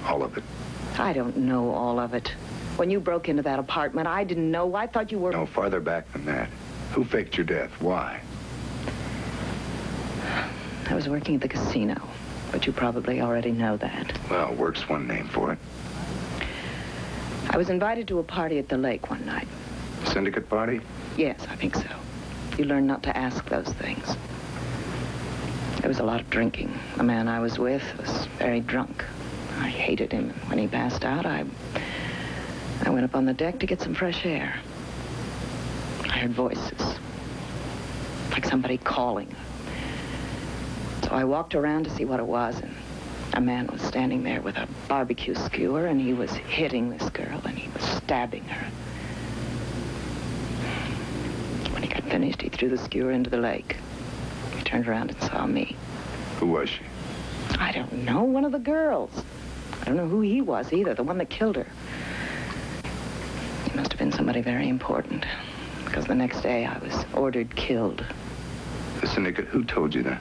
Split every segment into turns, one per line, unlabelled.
All of it.
I don't know all of it. When you broke into that apartment, I didn't know. I thought you were...
No, farther back than that. Who faked your death? Why?
I was working at the casino, but you probably already know that.
Well, work's one name for it.
I was invited to a party at the lake one night.
Syndicate party?
Yes, I think so. You learn not to ask those things. There was a lot of drinking. The man I was with was very drunk. I hated him. When he passed out, I went up on the deck to get some fresh air. I heard voices, like somebody calling. So I walked around to see what it was, and a man was standing there with a barbecue skewer, and he was hitting this girl, and he was stabbing her. When he got finished, he threw the skewer into the lake. He turned around and saw me.
Who was she?
I don't know, one of the girls. I don't know who he was either, the one that killed her. He must have been somebody very important, because the next day I was ordered killed.
The syndicate? Who told you that?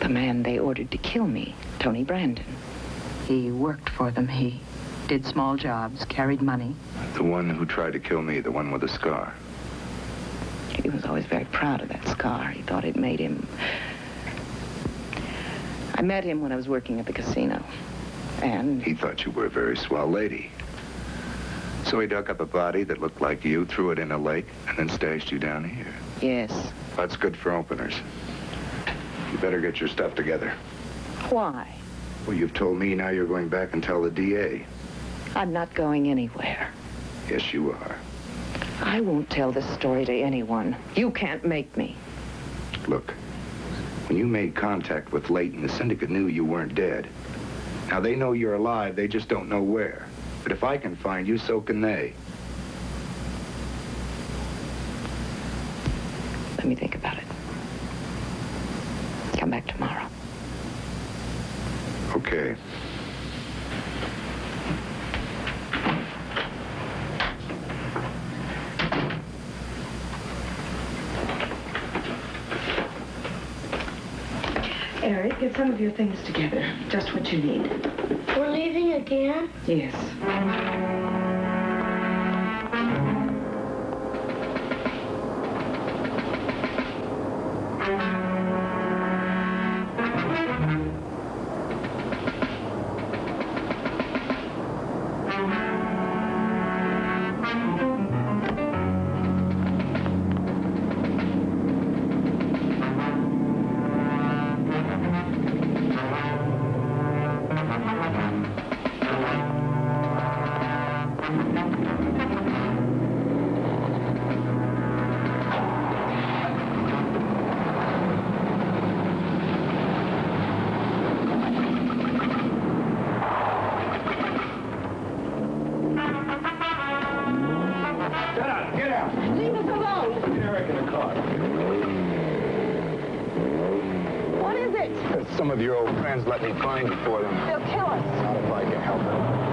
The man they ordered to kill me, Tony Brandon. He worked for them. He did small jobs, carried money.
The one who tried to kill me, the one with the scar.
He was always very proud of that scar. He thought it made him... I met him when I was working at the casino, and...
He thought you were a very swell lady. So he dug up a body that looked like you, threw it in a lake, and then stashed you down here.
Yes.
That's good for openers. You better get your stuff together.
Why?
Well, you've told me, now you're going back and tell the DA.
I'm not going anywhere.
Yes, you are.
I won't tell this story to anyone. You can't make me.
Look, when you made contact with Leighton, the syndicate knew you weren't dead. Now, they know you're alive, they just don't know where. But if I can find you, so can they.
Let me think about it. Come back tomorrow.
Okay.
Eric, get some of your things together. Just what you need.
We're leaving again?
Yes.
Some of your old friends let me find it for them.
They'll kill us.
Not if I can help it.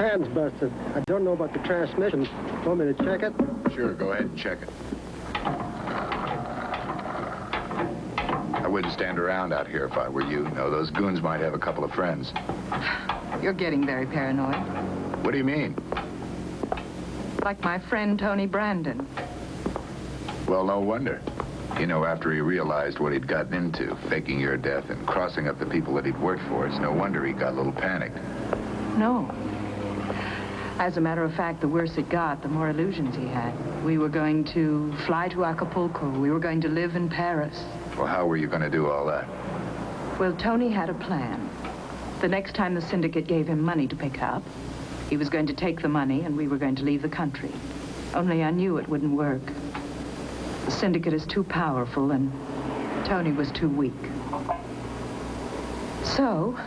pan's busted. I don't know about the transmission. Want me to check it?
Sure, go ahead and check it. I wouldn't stand around out here if I were you. No, those goons might have a couple of friends.
You're getting very paranoid.
What do you mean?
Like my friend Tony Brandon.
Well, no wonder. You know, after he realized what he'd gotten into, faking your death and crossing up the people that he'd worked for, it's no wonder he got a little panicked.
No. As a matter of fact, the worse it got, the more illusions he had. We were going to fly to Acapulco. We were going to live in Paris.
Well, how were you going to do all that?
Well, Tony had a plan. The next time the syndicate gave him money to pick up, he was going to take the money and we were going to leave the country. Only I knew it wouldn't work. The syndicate is too powerful and Tony was too weak. So,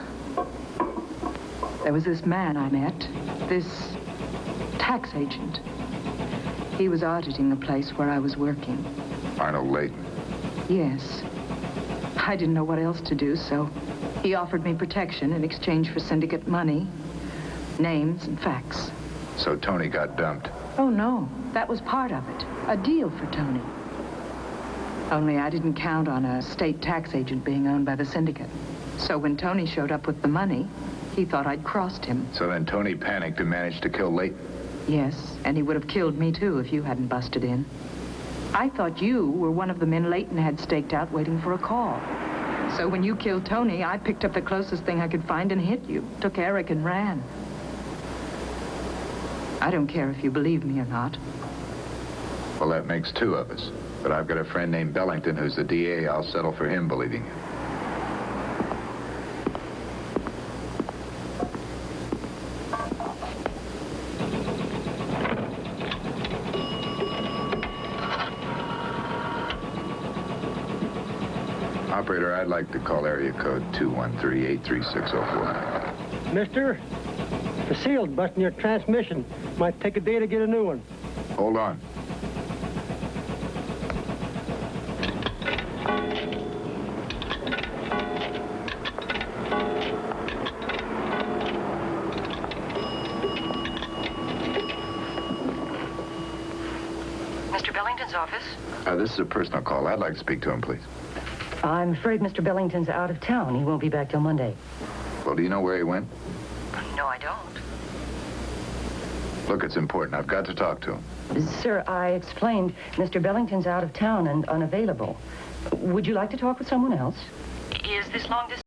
there was this man I met, this tax agent. He was auditing the place where I was working.
Arnold Layton.
Yes. I didn't know what else to do, so he offered me protection in exchange for syndicate money, names, and facts.
So Tony got dumped.
Oh, no. That was part of it. A deal for Tony. Only I didn't count on a state tax agent being owned by the syndicate. So when Tony showed up with the money, he thought I'd crossed him.
So then Tony panicked and managed to kill Layton.
Yes, and he would have killed me, too, if you hadn't busted in. I thought you were one of the men Layton had staked out waiting for a call. So when you killed Tony, I picked up the closest thing I could find and hit you. Took Eric and ran. I don't care if you believe me or not.
Well, that makes two of us. But I've got a friend named Bellington who's the DA. I'll settle for him believing you. Operator, I'd like to call area code 213-836-049.
Mister, the seal's busting your transmission. Might take a day to get a new one.
Hold on.
Mr. Bellington's office?
This is a personal call. I'd like to speak to him, please.
I'm afraid Mr. Bellington's out of town. He won't be back till Monday.
Well, do you know where he went?
No, I don't.
Look, it's important. I've got to talk to him.
Sir, I explained Mr. Bellington's out of town and unavailable. Would you like to talk with someone else?
Is this long distance?